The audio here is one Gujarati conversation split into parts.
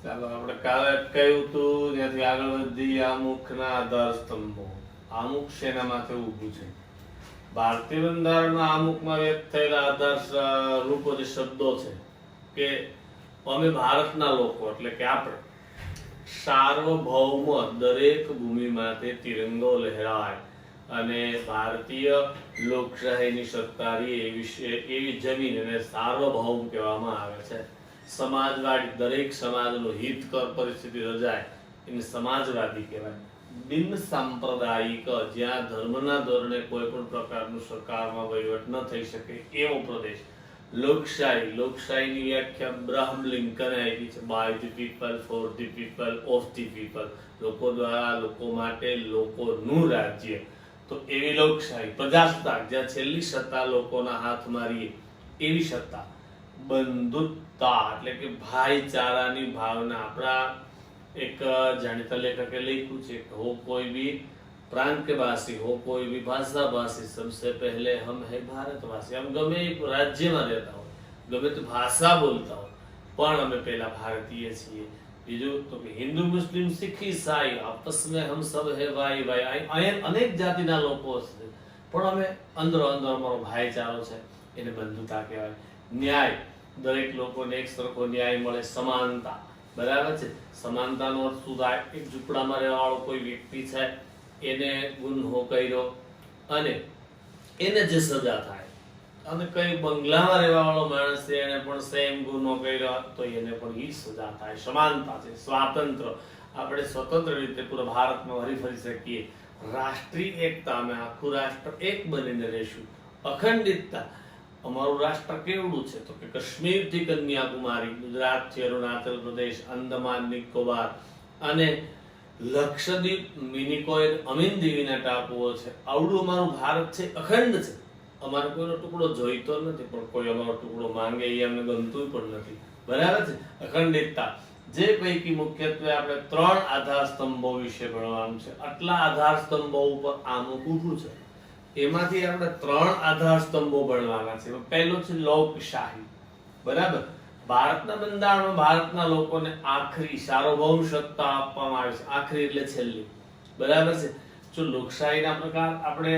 ચાલો આપણે કાલે અટકાયું હતું ત્યાંથી આગળ વધી આમુખના આધાર સ્તંભો. આમુખ શેના માથે ઊભું છે? ભારતીય બંધારણના આમુખમાં વ્યક્ત થયેલા આધાર રૂપો જે શબ્દો છે કે અમે ભારતના લોકો એટલે કે આપણે સાર્વભૌમ દરેક ભૂમિમાં તે તિરંગો લહેરાય અને ભારતીય લોકશાહીની સત્તારી એવી જમીન અને સાર્વભૌમ કહેવામાં આવે છે. સમાજવાદી દરેક સમાજનું હિતકર પરિસ્થિતિ રચાય એને સમાજવાદી કહેવાય. બિન સાંપ્રદાયિક જ્યાં ધર્મના ધોરણે કોઈ પણ પ્રકારનું સરકારમાં વહીવટ ન થઈ શકે એવો પ્રદેશ. લોકશાહી લોકશાહીની વ્યાખ્યા બ્રાહ્મ લિંકને આપી છે. By the people, for the people, of the people. લોકો દ્વારા, લોકો માટે, લોકોનું રાજ્ય. તો એવી લોકશાહી. પ્રજાસત્તાક જ્યાં છેલ્લી સત્તા લોકોના હાથમાં રહી એવી સત્તા. બંધુત્તા એટલે કે ભાઈચારાની ભાવના. આપણા એક જાણીતા લેખકે લખ્યું છે કે હો કોઈ भी प्रांत के वासी हो, कोई भी भाषा भाषी, सबसे पहले हम है भारतवासी. हम गमे राज्यમાં રહેતા હોય, ગમે તે ભાષા બોલતા હોય, પણ અમે પહેલા ભારતીય છીએ. બીજું તો કે હિન્દુ, મુસ્લિમ, શીખ, ઈસાઈ આપસ में हम सब है भाई भाई. અહીંયા અનેક જાતિના લોકો છે પણ અમે અંદરો અંદર અમારો ભાઈચારો છે, એને બંધુતા કહેવાય. ન્યાય દરેક લોકોને એક સરખો ન્યાય મળે. સમાનતા બરાબર છે. સમાનતાનો અર્થ શું થાય? એક ઝૂંપડામાં રહેવાવાળો કોઈ વ્યક્તિ છે, એને ગુન્હો કર્યો અને એને જે સજા થાય, અને કઈ બંગલામાં રહેવાવાળો માણસ છે એને પણ સેમ ગુનો કર્યો તો એને પણ ઈ સજા થાય. સમાનતા છે. સ્વાતંત્ર્ય આપણે સ્વતંત્ર રીતે પૂરા ભારતમાં હરીફરી શકીએ. રાષ્ટ્રીય એકતા અમે આખું રાષ્ટ્ર એક બનીને રહેશું. અખંડિતતા અમારું રાષ્ટ્ર કેવડું છે તો કે કાશ્મીરથી કન્યાકુમારી, ગુજરાતથી અરુણાચલ પ્રદેશ, અંદમાન નિકોબાર અને લક્ષદ્વીપ, મિનિકોય, અમીન દીવીના ટાપુઓ છે. આવડું અમારું ભારત છે, અખંડ છે. અમારે કોઈનો ટુકડો જોઈતો નથી, પણ કોઈ અમારો ટુકડો માંગે એ અમને ગમતું પણ નથી. બરાબર છે. અખંડિતતા જે પૈકી મુખ્યત્વે આપણે 3 આધાર સ્તંભો વિશે ભણવાનું છે. આટલા આધાર સ્તંભો ઉપર આમુખ ઊભું છે. એમાંથી આપણે 3 આધાર સ્તંભો ભણવાના છે. પહેલો છે લોકશાહી. બરાબર. ભારતના બંધારણમાં ભારતના લોકોને આખરી સાર્વભૌમ સત્તા આપવામાં આવે છે. આખરી એટલે છેલ્લી. બરાબર છે. જો લોકશાહીના પ્રકાર આપણે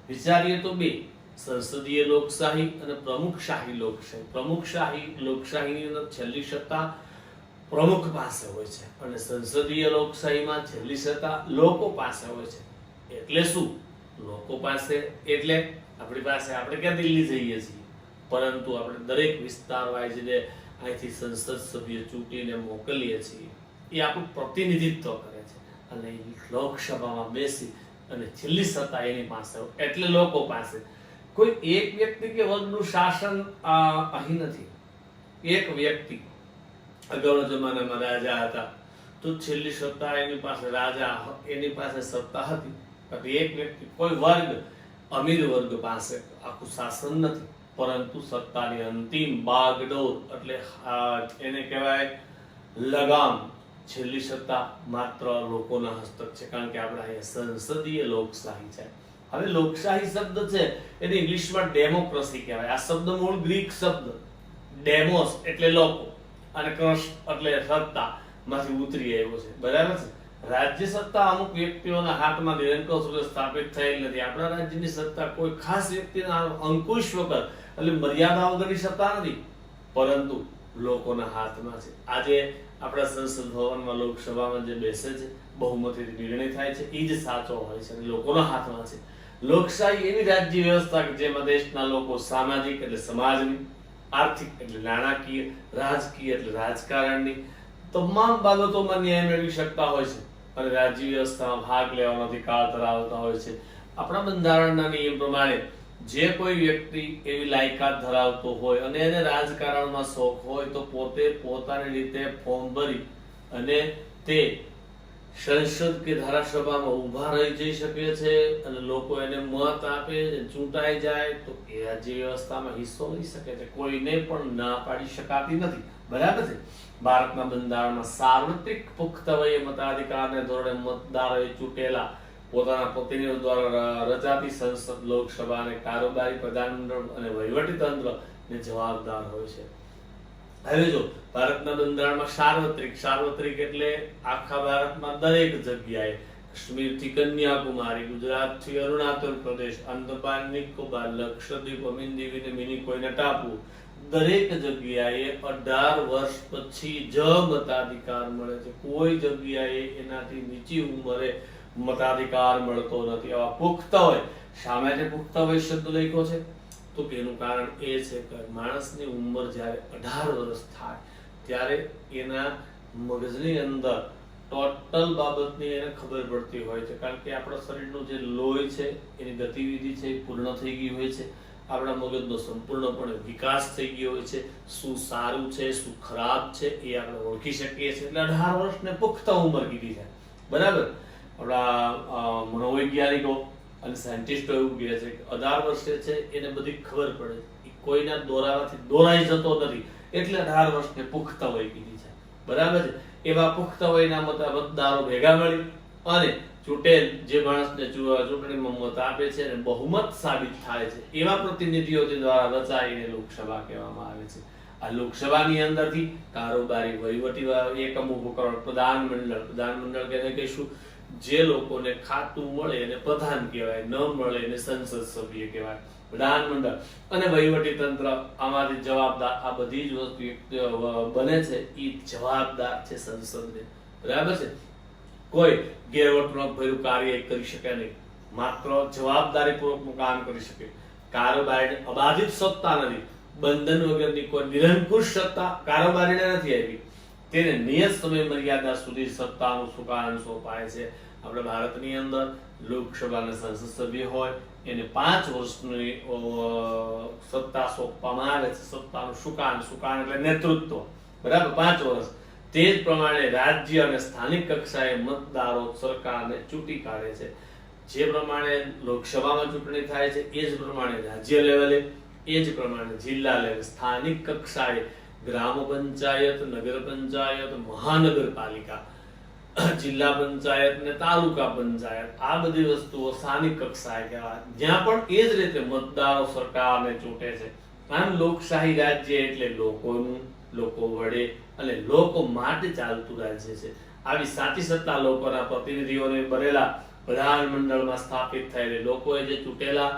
વિચારીએ તો 2: સંસદીય લોકશાહી અને પ્રમુખશાહી લોકશાહી. પ્રમુખશાહી લોકશાહીની અંદર છેલ્લી સત્તા પ્રમુખ પાસે હોય છે અને સંસદીય લોકશાહીમાં છેલ્લી સત્તા લોકો પાસે હોય છે. એટલે શું? લોકો પાસે એટલે આપણી પાસે આપણે ક્યાં દિલ્હી જઈએ છીએ, પરંતુ આપણે દરેક વિસ્તાર વાઇઝ અહીંથી સંસદ સભ્ય ચૂંટીને મોકલીએ છીએ. એ આપણું પ્રતિનિધિત્વ કરે છે અને લોકસભામાં બેસી અને છેલ્લી સત્તા એની પાસે હોય. એટલે લોકો પાસે કોઈ એક વ્યક્તિ કે વર્ગનું શાસન અહીં નથી. એક વ્યક્તિ અગાઉના જમાનામાં રાજા હતા તો છેલ્લી સત્તા એની પાસે, રાજા એની પાસે સત્તા હતી. એક વ્યક્તિ, કોઈ વર્ગ, અમીર વર્ગ પાસે આખું શાસન નથી, પરંતુ સત્તાની અંતિમ બાગડોર એટલે એને કહેવાય લગામ, છેલ્લી સત્તા માત્ર લોકોના હસ્તક છે. કારણ કે આપણે અહીંયા સંસદીય લોકશાહી છે. હવે લોકશાહી શબ્દ છે એને ઇંગ્લિશમાં ડેમોક્રેસી કહેવાય. આ શબ્દ મૂળ ગ્રીક શબ્દ ડેમોસ એટલે લોકો અને ક્રશ એટલે સત્તા માંથી ઉતરી આવ્યો છે. બરાબર છે. રાજ્ય સત્તા અમુક વ્યક્તિઓના હાથમાં નિરંકુશ રૂપે સ્થાપિત થયેલ નથી. આપણા રાજ્યની સત્તા કોઈ ખાસ વ્યક્તિના અંકુશ વગર એટલે મર્યાદા વગરની સત્તા નથી, પરંતુ લોકોના હાથમાં છે. આજે આપણા સંસદ ભવનમાં, લોકસભામાં જે બેસે છે, બહુમતીથી નિર્ણય થાય છે, એ જ સાચો હોય છે અને લોકોના હાથમાં છે. લોકશાહી એવી રાજ્ય વ્યવસ્થા કે જેમાં દેશના લોકો સામાજિક એટલે સમાજની, આર્થિક એટલે નાણાકીય, રાજકીય એટલે રાજકારણની તમામ બાબતોમાં ન્યાય મેળવી શકતા હોય છે અને રાજ્ય વ્યવસ્થામાં ભાગ લેવાનો અધિકાર ધરાવતા હોય છે. આપણા બંધારણના નિયમ પ્રમાણે જે કોઈ વ્યક્તિ એવી લાયકાત ધરાવતો હોય અને એને રાજકારણમાં શોખ હોય તો પોતે પોતાની રીતે ફોર્મ ભરી અને તે સંસદ કે ધારાસભામાં ઊભા રહી જઈ શકે છે અને લોકો એને મત આપે, ચૂંટાઈ જાય તો એ રાજ્ય વ્યવસ્થામાં હિસ્સો લઈ શકે છે. કોઈને પણ ના પાડી શકાતી નથી. બરાબર છે. ભારતના બંધારણમાં સાર્વત્રિક પુખ્ત વયે મતાધિકારને ધોરણે મતદારોએ ચૂંટેલા પોતાના પ્રતિનિધિઓ દ્વારા રચાતી સંસદ, લોકસભા અને કારોબારી પ્રધાનમંડળ અને વહીવટી તંત્ર ને જવાબદાર હોય છે. હવે જો ભારતના બંધારણમાં સાર્વત્રિક એટલે આખા ભારતમાં દરેક જગ્યાએ, કાશ્મીરથી કન્યાકુમારી, ગુજરાતથી અરુણાચલ પ્રદેશ, આંદામાન નિકોબાર, લક્ષદ્વીપ, અમીનદીવ અને મિનિકોયના ટાપુ, દરેક જગ્યાએ 18 વર્ષ પછી જ મતાધિકાર મળે છે. કોઈ જગ્યાએ એનાથી નીચી ઉંમરે મતાધિકાર મળતો નથી. આવા પુખ્ત હોય, શા માટે પુખ્ત વય શબ્દ લખ્યો છે? તો એનું કારણ એ છે કે માણસની ઉંમર જ્યારે 18 વર્ષ થાય ત્યારે એના મગજની અંદર ટોટલ બાબતની એને ખબર પડતી હોય છે. કારણ કે આપણા શરીરનું જે લોહી છે એની ગતિવિધિ છે એ પૂર્ણ થઈ ગઈ હોય છે. આપણા મગજનો સંપૂર્ણપણે વિકાસ થઈ ગયો હોય છે. શું સારું છે, શું ખરાબ છે એ આપણે ઓળખી શકીએ છીએ. એટલે 18 વર્ષને પુખ્ત ઉંમર કીધી છે. બરાબર? આપણા મનોવૈજ્ઞાનિકો અને સાયન્ટિસ્ટો એવું કહે છે કે 18 વર્ષે છે એને બધી ખબર પડે છે, કોઈના દોરાવાથી દોરાઈ જતો નથી, એટલે 18 વર્ષને પુખ્ત વય કીધી છે. બરાબર છે? એવા પુખ્ત વયના મતદારો ભેગા મળી અને ચૂંટેલ જે માણસને ચૂંટણીમાં મત આપે છે અને બહુમત સાબિત થાય છે એવા પ્રતિનિધિઓ દ્વારા રચાઈને લોકસભા કહેવામાં આવે છે. આ લોકસભાની અંદરથી કારોબારી વહીવટી એકમ ઊભું કરવા પ્રધાનમંડળ કેને કહીશું, જે લોકોને ખાતું મળે એને પ્રધાન કહેવાય, ન મળે એને સંસદ સભ્ય કહેવાય. પ્રધાનમંડળ અને વહીવટી તંત્ર આમાંથી જવાબદાર, આ બધી જ વસ્તુ બને છે એ જવાબદાર છે સંસદને. બરાબર છે? કોઈ ગેરવર્તણૂક ભર્યું કાર્ય કરી શકે નહીં, માત્ર જવાબદારીપૂર્વકનું કામ કરી શકે. કારોબારીને અબાધિત સત્તા નથી, બંધન વગરની કોઈ નિરંકુશ સત્તા કારોબારીને નથી આવી. તેને નિયત સમય મર્યાદા સુધી સત્તાનું સુકાન સોંપાય છે. આપણે ભારતની અંદર લોકસભાના સંસદ સભ્ય હોય એને 5 વર્ષની સત્તા સોંપવામાં આવે છે. સત્તાનું સુકાન એટલે નેતૃત્વ. બરાબર? 5 વર્ષ. તે જ પ્રમાણે રાજ્ય અને સ્થાનિક કક્ષાએ મતદારો સરકારને ચૂંટી કાઢે છે. જે પ્રમાણે લોકસભામાં ચૂંટણી થાય છે એ જ પ્રમાણે રાજ્ય લેવલે, એ જ પ્રમાણે જિલ્લા લેવલે, સ્થાનિક કક્ષાએ ગ્રામ પંચાયત, નગર પંચાયત, મહાનગરપાલિકા, જિલ્લા પંચાયત ને તાલુકા પંચાયત, આ બધી વસ્તુઓ સ્થાનિક કક્ષાએ કહેવાય. જ્યાં પણ એ જ રીતે મતદારો સરકારને ચૂંટે છે. આમ લોકશાહી રાજ્ય એટલે લોકોનું, લોકો વડે અને લોકો માટે ચાલતું રાજ્ય છે. આવી સાચી સત્તા લોકોના પ્રતિનિધિઓને બનેલા પ્રધાનમંડળમાં સ્થાપિત થયેલી લોકોએ જે ચૂંટેલા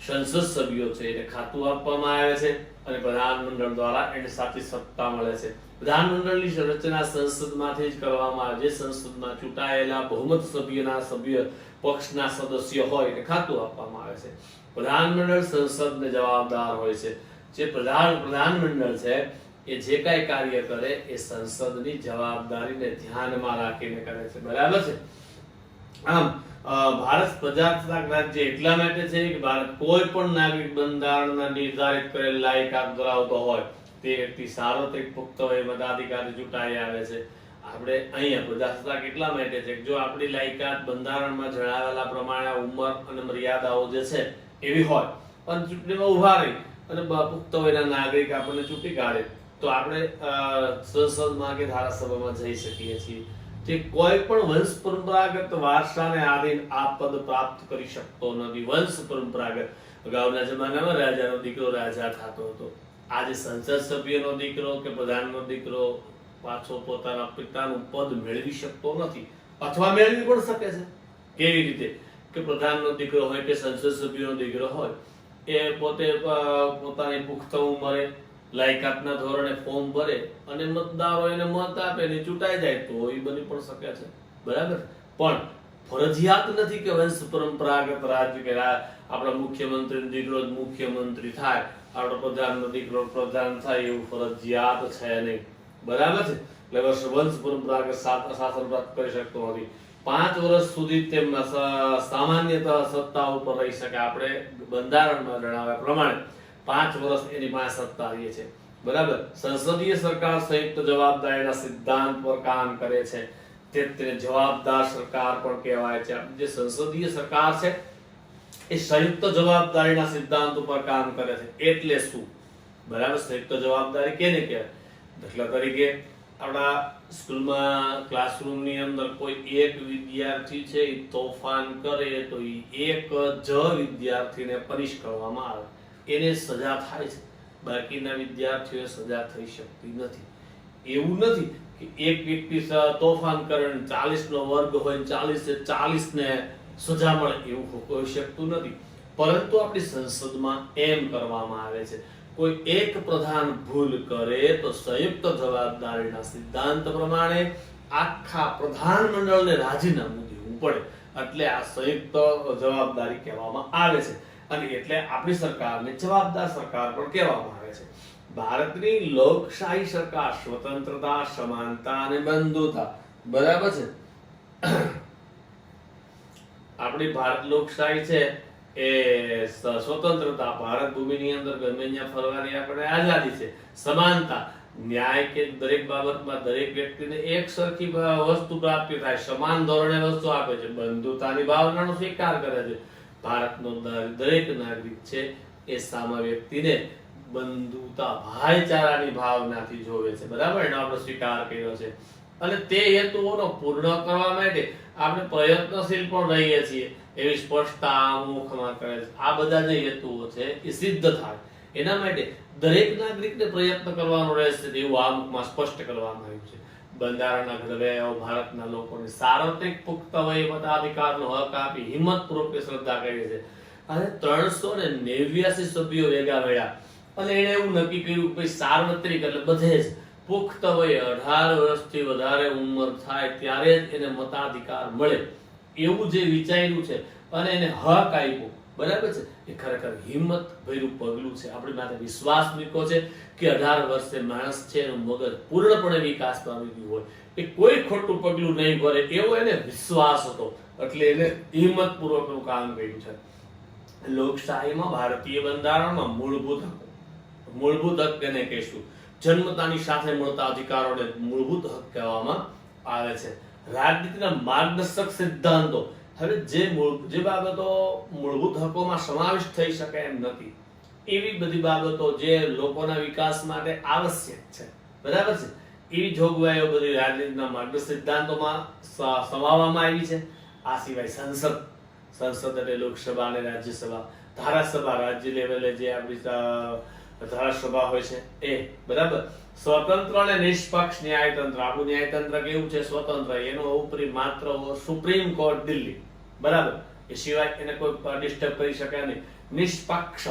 સંસદ સભ્યો છે એને ખાતું આપવામાં આવે છે અને પ્રધાનમંડળ દ્વારા એને સાચી સત્તા મળે છે. પ્રધાનમંડળની રચના સંસદમાંથી જ કરવામાં આવે. જે સંસદમાં ચૂંટાયેલા બહુમત સભ્ય પક્ષના સદસ્ય હોય એને ખાતું આપવામાં આવે છે. પ્રધાનમંડળ સંસદને જવાબદાર હોય છે. જે પ્રધાનમંડળ છે એ જે કાંઈ કાર્ય કરે એ સંસદની જવાબદારીને ધ્યાનમાં રાખીને કરે છે. બરાબર છે? આમ ભારત પ્રજાસત્તાક રાજ્ય એટલા માટે છે કે ભારત કોઈ પણ નાગરિક બંધારણના નિર્ધારિત કરેલ લાયકાત ધરાવતો હોય તે વ્યક્તિ સાર્વત્રિક પુખ્ત વયે મતાધિકારી ચૂંટાઈ આવે છે. આપણે અહીંયા પ્રજાસત્તાક એટલા માટે છે કે જો આપણી લાયકાત બંધારણમાં જણાવેલા પ્રમાણે ઉંમર અને મર્યાદાઓ જે છે એવી હોય પણ ચૂંટણીમાં ઉભા રહી અને પુખ્ત વયના નાગરિક આપણને ચૂંટી કાઢે તો આપણે સંસદમાં કે ધારાસભામાં જઈ શકીએ છીએ. તે કોઈ પણ વંશ પરંપરાગત વારસાને આધીન આ પદ પ્રાપ્ત કરી શકતો નથી. વંશ પરંપરાગત અગાઉના જમાનામાં રાજાનો દીકરો રાજા થતો હતો. આજે સંસદ સભ્યનો દીકરો કે પ્રધાનનો દીકરો પાછો પોતાના પિતાનું પદ મેળવી શકતો નથી અથવા મેળવી પણ શકે છે. કેવી રીતે? કે પ્રધાનનો દીકરો હોય કે સંસદ સભ્યનો દીકરો હોય એ પોતે પોતાની પુખ્ત ઉંમરે લાયકાતના ધોરણે ફોર્મ ભરે અને મતદારો એને મત આપે ને ચૂંટાઈ જાય તો એ બની પણ શકે છે. બરાબર? પણ ફરજિયાત નથી કે વંશ પરંપરાગત રાજ્ય કે આપણા મુખ્યમંત્રીનો દીકરો જ મુખ્યમંત્રી થાય, આપણો પ્રધાનનો દીકરો પ્રધાન થાય એવું ફરજિયાત છે નહીં. બરાબર છે? એટલે વંશ પરંપરાગત શાસન પ્રાપ્ત કરી શકતો નથી. 5 વર્ષ સુધી તેમ સામાન્યતઃ સત્તા ઉપર રહી શકે. આપણે બંધારણમાં જણાવ્યા પ્રમાણે 5 વર્ષ એની પાસે સત્તા રહે છે. બરાબર? સંસદીય સરકાર સંયુક્ત જવાબદારીના સિદ્ધાંત પર કામ કરે છે. તેને જવાબદાર સરકાર પણ કહેવાય છે. જે સંસદીય સરકાર છે એ સંયુક્ત જવાબદારીના સિદ્ધાંત ઉપર કામ કરે છે. એટલે શું? બરાબર? સંયુક્ત જવાબદારી કેને કહેવાય? દાખલા તરીકે આપણા સ્કૂલમાં ક્લાસરૂમની અંદર કોઈ એક વિદ્યાર્થી છે એ તોફાન કરે તો એ એક જ વિદ્યાર્થીને પનિશ કરવામાં આવે, એને સજા થાય છે. બાકીના વિદ્યાર્થીઓએ સજા થઈ શકતી નથી. એવું નથી કે એક વ્યક્તિ તોફાન કરે 40 નો વર્ગ હોય 40 ને સજા મળે, એવું હોઈ શકતું નથી. પરંતુ આપણી સંસદમાં એમ કરવામાં આવે છે, કોઈ એક પ્રધાન ભૂલ કરે તો સંયુક્ત જવાબદારીના સિદ્ધાંત પ્રમાણે આખા પ્રધાનમંડળને રાજીનામું દેવું પડે. એટલે આ સંયુક્ત જવાબદારી કહેવામાં આવે છે અને એટલે આપણી સરકારને જવાબદાર સરકાર પણ કહેવામાં આવે છે. ભારતની લોકશાહી સરકાર સ્વતંત્રતા, સમાનતા અને બંધુતા, બરાબર છે. આપણી ભારત લોકશાહી છે એ સ્વતંત્રતા, ભારત ભૂમિની અંદર ગમે ત્યાં ફરવાની આપણે આઝાદી છે. સમાનતા, ન્યાય કે દરેક બાબતમાં દરેક વ્યક્તિને એક સરખી વસ્તુ પ્રાપ્ત થાય, સમાન ધોરણે વસ્તુ આપે છે. બંધુતાની ભાવનાનો સ્વીકાર કરે છે. ભારતનો દરેક નાગરિક છે એ સામા વ્યક્તિને બંધુતા, ભાઈચારાની ભાવનાથી જોવે છે, બરાબર. એનો આપણે સ્વીકાર કર્યો છે અને તે હેતુઓનો પૂર્ણ કરવા માટે આપણે પ્રયત્નશીલ પણ રહીએ છીએ, એવી સ્પષ્ટતા આમુખમાં કરે છે. આ બધા જે હેતુઓ છે એ સિદ્ધ થાય એના માટે દરેક નાગરિકને પ્રયત્ન કરવાનો રહેશે, એવું આમુખમાં સ્પષ્ટ કરવામાં આવ્યું છે. બંધારણના ઘડવૈયાઓ ભારતના લોકોને સાર્વત્રિક પુખ્ત વયે મતાધિકારનો હક આપી હિંમતપૂર્વક શ્રદ્ધા કરી છે અને 389 સભ્યો ભેગા મળ્યા અને એને એવું નક્કી કર્યું કે સાર્વત્રિક એટલે બધે જ પુખ્ત વયે 18 વર્ષથી વધારે ઉંમર થાય ત્યારે જ એને મતાધિકાર મળે, એવું જે વિચાર્યું છે અને એને હક આપ્યો, બરાબર છે. એ ખરેખર હિંમત ભર્યું પગલું છે. આપણી માટે વિશ્વાસ મૂક્યો છે કે 18 વર્ષે માણસ છે એનું મગજ પૂર્ણપણે વિકાસ પામી ગયું હોય, એ કોઈ ખોટું પગલું નહીં ભરે એવો એને વિશ્વાસ હતો, એટલે એને હિંમતપૂર્વકનું કામ કર્યું છે. લોકશાહીમાં ભારતીય બંધારણમાં મૂળભૂત હક એને કહીશું, જન્મતાની સાથે મળતા અધિકારોને મૂળભૂત હક કહેવામાં આવે છે. રાજનીતિના માર્ગદર્શક સિદ્ધાંતો, હવે જે બાબતો મૂળભૂત હકોમાં સમાવિષ્ટ થઈ શકે એમ નથી, એવી બધી બાબતો જે લોકોના વિકાસ માટે આવશ્યક છે, બરાબર છે, એવી જોગવાઈઓ બધી રાજનીતિના માર્ગદર્શક સિદ્ધાંતોમાં સમાવવામાં આવી છે. આ સિવાય સંસદ એટલે લોકસભા અને રાજ્યસભા, ધારાસભા રાજ્ય લેવલે જે આપણી ધારાસભા હોય છે એ, બરાબર. સ્વતંત્ર અને નિષ્પક્ષ ન્યાયતંત્ર, આપણું ન્યાયતંત્ર કેવું છે? સ્વતંત્ર. એનો ઉપરી માત્ર સુપ્રીમ કોર્ટ દિલ્હી, બરાબર. એ સિવાય એને કોઈ ડિસ્ટર્બ કરી શકે નહીં. નિષ્પક્ષ,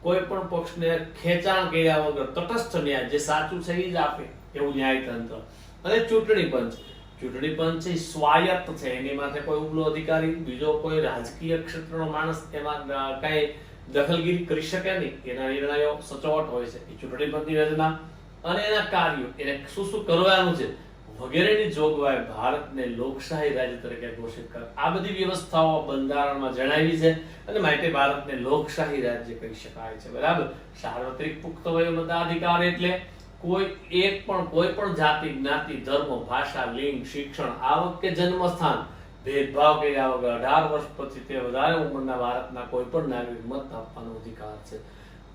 કોઈ પણ પક્ષને ખેંચાણ કર્યા વગર તટસ્થ ન્યાય, જે સાચું છે એ જ આપે, એવું ન્યાયતંત્ર. અને ચૂંટણી પંચ એ સ્વાયત્ત છે, એની માથે કોઈ ઉપલો અધિકારી, બીજો કોઈ રાજકીય ક્ષેત્રનો માણસ એમાં કઈ દખલગીરી કરી શકે નહીં. એના નિર્ણયો સચોટ હોય છે. એ ચૂંટણી પંચની રચના અને એના કાર્યો, એને શું શું કરવાનું છે વગેરેની જોગવાઈ ભારતને લોકશાહી રાજ્ય તરીકે ઘોષિત કરે. આ બધી વ્યવસ્થાઓ બંધારણમાં જણાવી છે અને માટે ભારતને લોકશાહી રાજ્ય કહી શકાય છે, બરાબર. સાર્વત્રિક પુખ્ત વયે મતાધિકાર એટલે કોઈ પણ જાતિ, જ્ઞાતિ, ધર્મ, ભાષા, લિંગ, શિક્ષણ, આવક કે જન્મસ્થાન ભેદભાવ કર્યા વગર 18 વર્ષ પછી તે વધારે ઉંમરના ભારતના કોઈ પણ નાગરિક મત આપવાનો અધિકાર છે.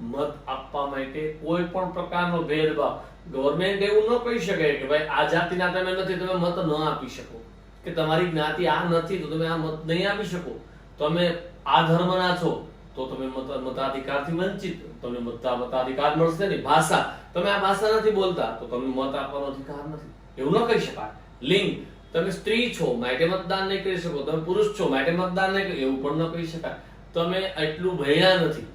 મત આપવા માટે કોઈ પણ પ્રકારનો ભેદભાવ ગવર્મેન્ટ એવું ન કહી શકે કે ભાઈ આ જાતિના તમે નથી, તમે મત ન આપી શકો, કે તમારી જ્ઞાતિ આ નથી તો તમે આ મત નહીં આપી શકો, તમે આ ધર્મના છો તો તમે મતાધિકારથી વંચિત, તમને મતાધિકાર મળશે નહીં. ભાષા, તમે આ ભાષા નથી બોલતા તો તમને મત આપવાનો અધિકાર નથી, એવું ન કહી શકાય. લિંગ, તમે સ્ત્રી છો માટે મતદાન નહીં કરી શકો, તમે પુરુષ છો માટે મતદાન નહીં કરી, એવું પણ ન કહી શકાય. તમે એટલું ભણ્યા નથી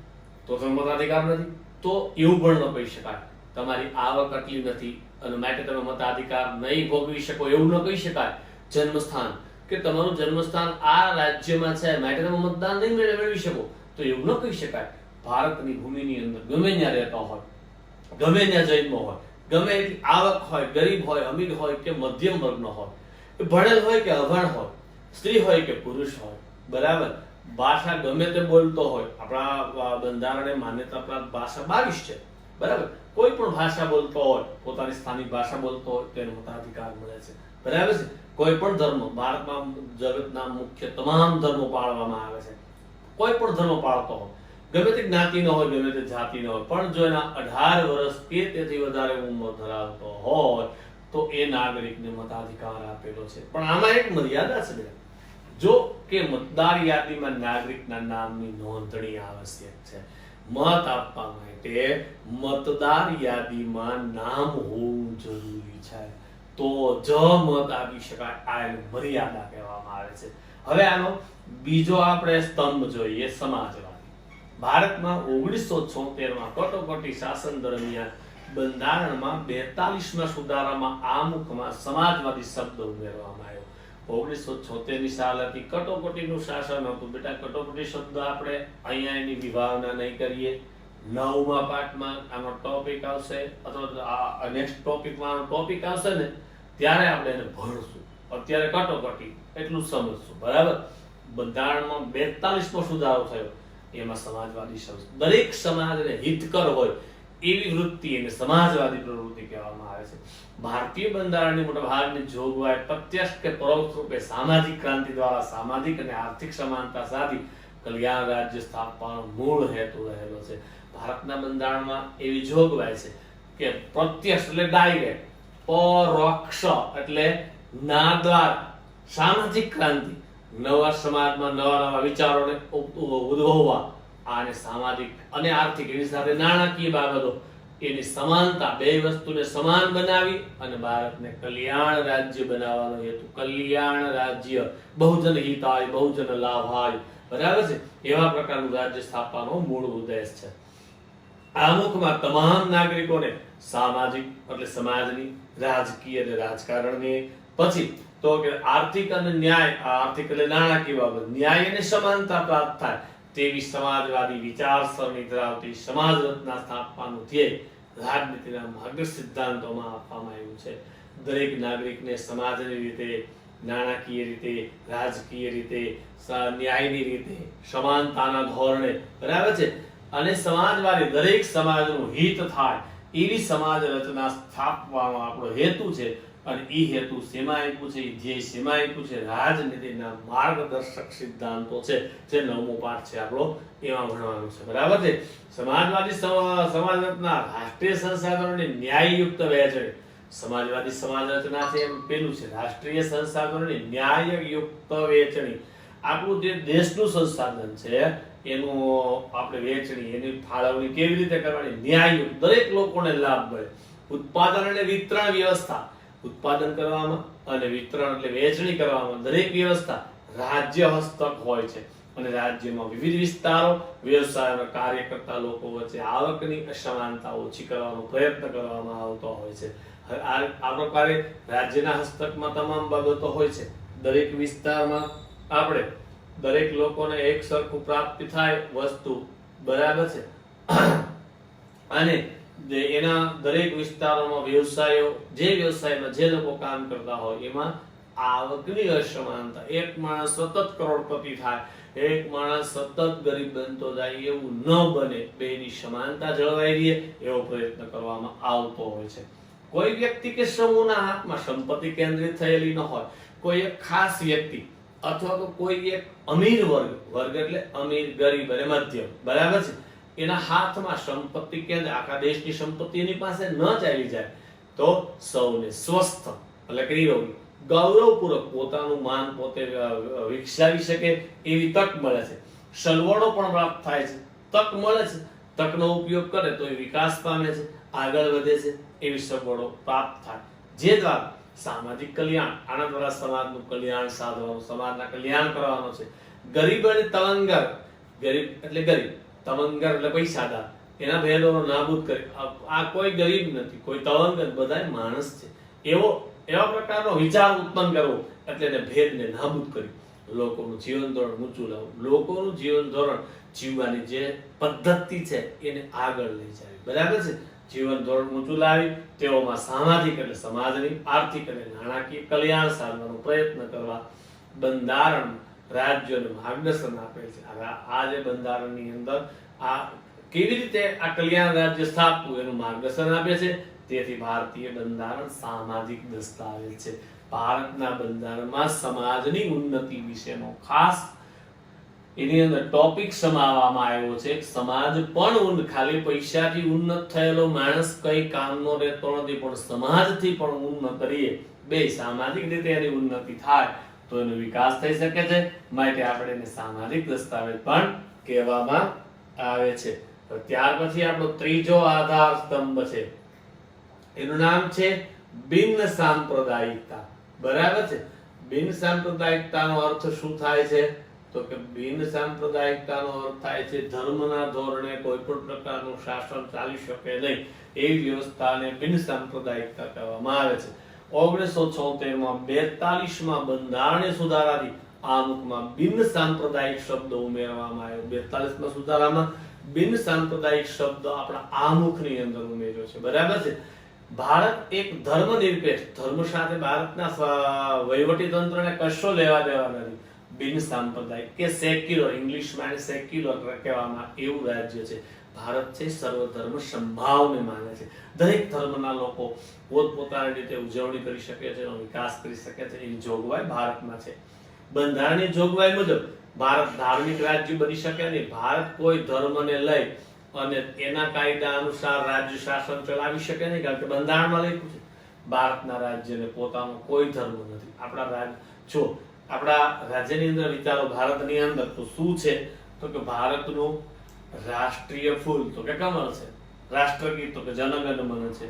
તો તમે મતાધિકાર નથી, તો એવું પણ ન કહી શકાય. તમારી આવક આટલી નથી અને માટે તમે મતાધિકાર નહીં ભોગવી શકો, એવું ન કહી શકાય. જન્મસ્થાન, કે તમારું જન્મસ્થાન આ રાજ્યમાં છે માટે તમે મતદાન નહીં મેળવી શકો, તો એવું ન કહી શકાય. ભારતની ભૂમિની અંદર ગમે ત્યાં રહેતા હોય, ગમે ત્યાં જન્મ હોય, ગમે એટલી આવક હોય, ગરીબ હોય, અમીર હોય કે મધ્યમ વર્ગનો હોય, ભણેલ હોય કે અભણ હોય, સ્ત્રી હોય કે પુરુષ હોય, બરાબર. ભાષા ગમે તે બોલતો હોય, આપણા બંધારણે માન્યતા પ્રાપ્ત ભાષા 22 છે, બરાબર. કોઈ પણ ભાષા બોલતો હોય, પોતાની સ્થાનિક ભાષા બોલતો હોય તો એને મતાધિકાર મળે છે, બરાબર છે. કોઈ પણ ધર્મ, ભારતમાં જગતના મુખ્ય તમામ ધર્મો પાળવામાં આવે છે. કોઈ પણ ધર્મ પાળતો હોય, ગમે તે જ્ઞાતિનો હોય, ગમે તે જાતિનો હોય, પણ જો એના 18 વર્ષ કે તેથી વધારે ઉંમર ધરાવતો હોય તો એ નાગરિકને મતાધિકાર આપેલો છે. પણ આમાં એક મર્યાદા છે, જો કે મતદાર યાદીમાં નાગરિકના નામની નોંધણી આવશ્યક છે. મત આપવા માટે મતદાર યાદીમાં નામ હોવું જરૂરી છે, તો જ મત આપી શકાય. આ એની મર્યાદા કહેવામાં આવે છે. હવે આનો બીજો આપણે સ્તંભ જોઈએ, સમાજવાદી. ભારતમાં 1976માં કટોકટી શાસન દરમિયાન બંધારણમાં 42માં સુધારામાં આમુખમાં સમાજવાદી શબ્દ ઉમેરવામાં આવ્યો. 1976 ની સાલ હતી, કટોકટીનું શાસન હતું. બેટા કટોકટી શબ્દ આપણે અહીંયા એની વિભાવના નહીં કરીએ. 9મા પાઠમાં આનો ટોપિક આવશે, અથવા નેક્સ્ટ ટોપિકમાં આનો ટોપિક આવશે ને ત્યારે આપણે એને ભણશું. અત્યારે કટોકટી એટલું સમજશું, બરાબર. બંધારણમાં 42મો સુધારો થયો, એમાં સમાજવાદી શબ્દ. દરેક સમાજને હિતકર હોય એવી વૃત્તિ અને સમાજવાદી પ્રવૃત્તિ કહેવામાં આવે છે. ભારતીય બંધારણની મોટા ભાગની જોગવાઈ પ્રત્યક્ષ કે પરોક્ષ રૂપે સામાજિક ક્રાંતિ દ્વારા સામાજિક અને આર્થિક સમાનતા સાધી કલ્યાણ રાજ્ય સ્થાપવાનો મૂળ હેતુ રહેલો છે. ભારતના બંધારણમાં એવી જોગવાઈ છે કે પ્રત્યક્ષ એટલે ડાયરેક્ટ, પરોક્ષ એટલે નાદ્વાર સામાજિક ક્રાંતિ, નવા સમાજમાં નવા વિચારોને ઉદ્ભવવા, અને સામાજિક અને આર્થિક એની સાથે નાણાકીય બાબતો, એની સમાનતા, બે વસ્તુને સમાન બનાવી અને ભારતને કલ્યાણ રાજ્ય બનાવવાનો હેતુ. કલ્યાણ રાજ્ય, બહુજન હિતાય, બહુજન લાભાય, બરાબર છે, એવા પ્રકારનું રાજ્ય સ્થાપવાનો મૂળ ઉદ્દેશ છે. આમુખમાં તમામ નાગરિકોને સામાજિક એટલે સમાજની, રાજકીય અને રાજકારણની, પછી તો કે આર્થિક અને ન્યાય, આર્થિક એટલે નાણાકીય બાબત, ન્યાય અને સમાનતા પ્રાપ્ત થાય તેવી સમાજવાદી વિચારસરણી ધરાવતી સમાજ રચના સ્થાપવાનું ધ્યેય રાજનીતિના માર્ગ સિદ્ધાંતોમાં આપવામાં આવ્યું છે. દરેક નાગરિકને સમાજની રીતે, નાણાકીય રીતે, રાજકીય રીતે, ન્યાયની રીતે, સમાનતાના ધોરણે, બરાબર છે, અને સમાજવાદી દરેક સમાજનું હિત થાય એવી સમાજ રચના સ્થાપવાનો આપણો હેતુ છે. અને એ હેતુ શેમાં આપ્યું છે, જે શેમાં આપ્યું છે, રાજનીતિના માર્ગદર્શક સિદ્ધાંતો છે, જે 9મો પાઠ છે આપણો, એમાં ભણવાનું છે, બરાબર છે. સમાજવાદી સમાજ રચના, રાષ્ટ્રીય સંસાધનોની ન્યાયયુક્ત વહેંચણી. સમાજવાદી સમાજ રચના છે એમ પેલું છે, રાષ્ટ્રીય સંસાધનોની ન્યાયયુક્ત વહેંચણી. આપણું જે દેશનું સંસાધન છે એનું આપણે વહેંચણી, એની ફાળવણી કેવી રીતે કરવાની, ન્યાયયુક્ત, દરેક લોકોને લાભ મળે. ઉત્પાદન અને વિતરણ વ્યવસ્થા, ઉત્પાદન કરવામાં અને વિતરણ એટલે વહેંચણી કરવામાં દરેક વ્યવસ્થા રાજ્ય હસ્તક હોય છે. અને રાજ્યમાં વિવિધ વિસ્તારો, વ્યવસાયોના કાર્ય કરતા લોકો વચ્ચે આવકની અસમાનતા ઓછી કરવાનો પ્રયત્ન કરવામાં આવતો હોય છે. આ પ્રકારે રાજ્યના હસ્તકમાં તમામ બાબતો હોય છે. દરેક વિસ્તારમાં આપણે દરેક લોકોને એક સરખું પ્રાપ્તિ થાય વસ્તુ, બરાબર છે, અને એના દરેક વિસ્તારોમાં વ્યવસાયો, જે વ્યવસાયમાં જે લોકો કામ કરતા હોય એમાં આવકની અસમાનતા, એક માણસ સતત કરોડપતિ થાય, એક માણસ સતત ગરીબ બનતો જાય એવું ન બને, બેની સમાનતા જળવાઈ રહે એવો પ્રયત્ન કરવામાં આવતો હોય છે. કોઈ વ્યક્તિ કે સમૂહના હાથમાં સંપત્તિ કેન્દ્રિત થયેલી ન હોય. કોઈ એક ખાસ વ્યક્તિ અથવા તો કોઈ એક અમીર વર્ગ એટલે અમીર, ગરીબ અને મધ્યમ, બરાબર છે, એના હાથમાં સંપત્તિ કેન્દ્ર, આખા દેશની સંપત્તિ એની પાસે ન ચાલી જાય તો સૌને સ્વસ્થ એટલે કે નિરોગી, ગૌરવપૂર્વક પોતાનું માન પોતે વિકસાવી શકે એવી તક મળે છે. સગવડો પણ પ્રાપ્ત થાય છે, તક મળે છે, તકનો ઉપયોગ કરે તો એ વિકાસ પામે છે, આગળ વધે છે, એવી સગવડો પ્રાપ્ત થાય, જે દ્વારા સામાજિક કલ્યાણ, આના દ્વારા સમાજનું કલ્યાણ સાધવાનું, સમાજના કલ્યાણ કરવાનો છે. ગરીબ અને તવંગર, ગરીબ એટલે ગરીબ, તવંગર એટલે પૈસાદાર, એના ભેદોનો નાબૂદ કરે. આ કોઈ ગરીબ નથી, કોઈ તવંગર, બધા માણસ છે, એવા પ્રકારનો વિચાર ઉત્પન્ન કરવો એટલે એને ભેદને નાબૂદ કરી લોકોનું જીવન ધોરણ ઊંચું લાવવું, લોકોનું જીવન ધોરણ જીવવાની જે પદ્ધતિ છે એને આગળ લઈ જવી, બરાબર છે. જીવન ધોરણ ઊંચું લાવી તેઓમાં સામાજિક એટલે સમાજની, આર્થિક અને નાણાકીય કલ્યાણ સાધવાનો પ્રયત્ન કરવા બંધારણ રાજ્યોને માર્ગદર્શન આપે છે. હવે આ જે બંધારણની અંદર આ કેવી રીતે આ કલ્યાણ રાજ્ય સ્થાપવું એનું માર્ગદર્શન આપે છે. તેથી ભારતીય બંધારણ સામાજિક દસ્તાવેજ છે. ભારતના બંધારણમાં સમાજની ઉન્નતિ વિશેનો ખાસ એની અંદર ટોપિક સમાવવામાં આવ્યો છે. સમાજ પણ ખાલી પૈસાથી ઉન્નત થયેલો માણસ કઈ કામનો રહેતો નથી, પણ સમાજથી પણ ઉન્નત રહીએ, બે સામાજિક રીતે એની ઉન્નતિ થાય તો એનો વિકાસ થઈ શકે છે. માટે આપણે એને સામાજિક દસ્તાવેજ પણ કહેવામાં આવે છે. તો ત્યાર પછી આપણો ત્રીજો આધાર સ્તંભ છે, એનું નામ છે બિન સાંપ્રદાયિકતા. બરાબર છે. બિન સાંપ્રદાયિકતાનો અર્થ શું થાય છે? તો કે બિન સાંપ્રદાયિકતાનો અર્થ થાય છે ધર્મના ધોરણે કોઈ પણ પ્રકારનું શાસન ચાલી શકે નહીં એવી વ્યવસ્થાને બિન સાંપ્રદાયિકતા કહેવામાં આવે છે. 1976 માં 42માં બંધારણીય સુધારાથી આમુખમાં બિન સાંપ્રદાયિક શબ્દ ઉમેરવામાં આવ્યો. 42માં સુધારામાં બિન સાંપ્રદાયિક શબ્દ આપણા આમુખની અંદર ઉમેર્યો છે. બરાબર છે. ભારત એક ધર્મનિરપેક્ષ, ધર્મ સાથે ભારતના વહીવટી તંત્રને કશો લેવા દેવા નથી. બિન સાંપ્રદાયિક કે સેક્યુલર, ઇંગ્લિશમાં સેક્યુલર કહેવામાં એવું રાજ્ય છે. ભારત છે સર્વધર્મ સંભાવને માને છે. દરેક ધર્મના લોકો પોતપોતાની રીતે ઉજવણી કરી શકે છે, વિકાસ કરી શકે છે, એની જોગવાઈ ભારતમાં છે. બંધારણની જોગવાઈ મુજબ ભારત ધાર્મિક રાજ્ય બની શકે નહીં. ભારત કોઈ ધર્મને લઈ અને એના કાયદા અનુસાર રાજ્ય શાસન ચલાવી શકે નહીં, કારણ કે બંધારણમાં લખ્યું છે ભારતના રાજ્યને પોતાનો કોઈ ધર્મ નથી. આપણા રાજ્યની અંદર વિચારો, ભારતની અંદર તો શું છે? તો કે ભારતનું રાષ્ટ્રીય ફૂલ તો કે કમળ છે, રાષ્ટ્રગીત તો કે જનગણ મન છે.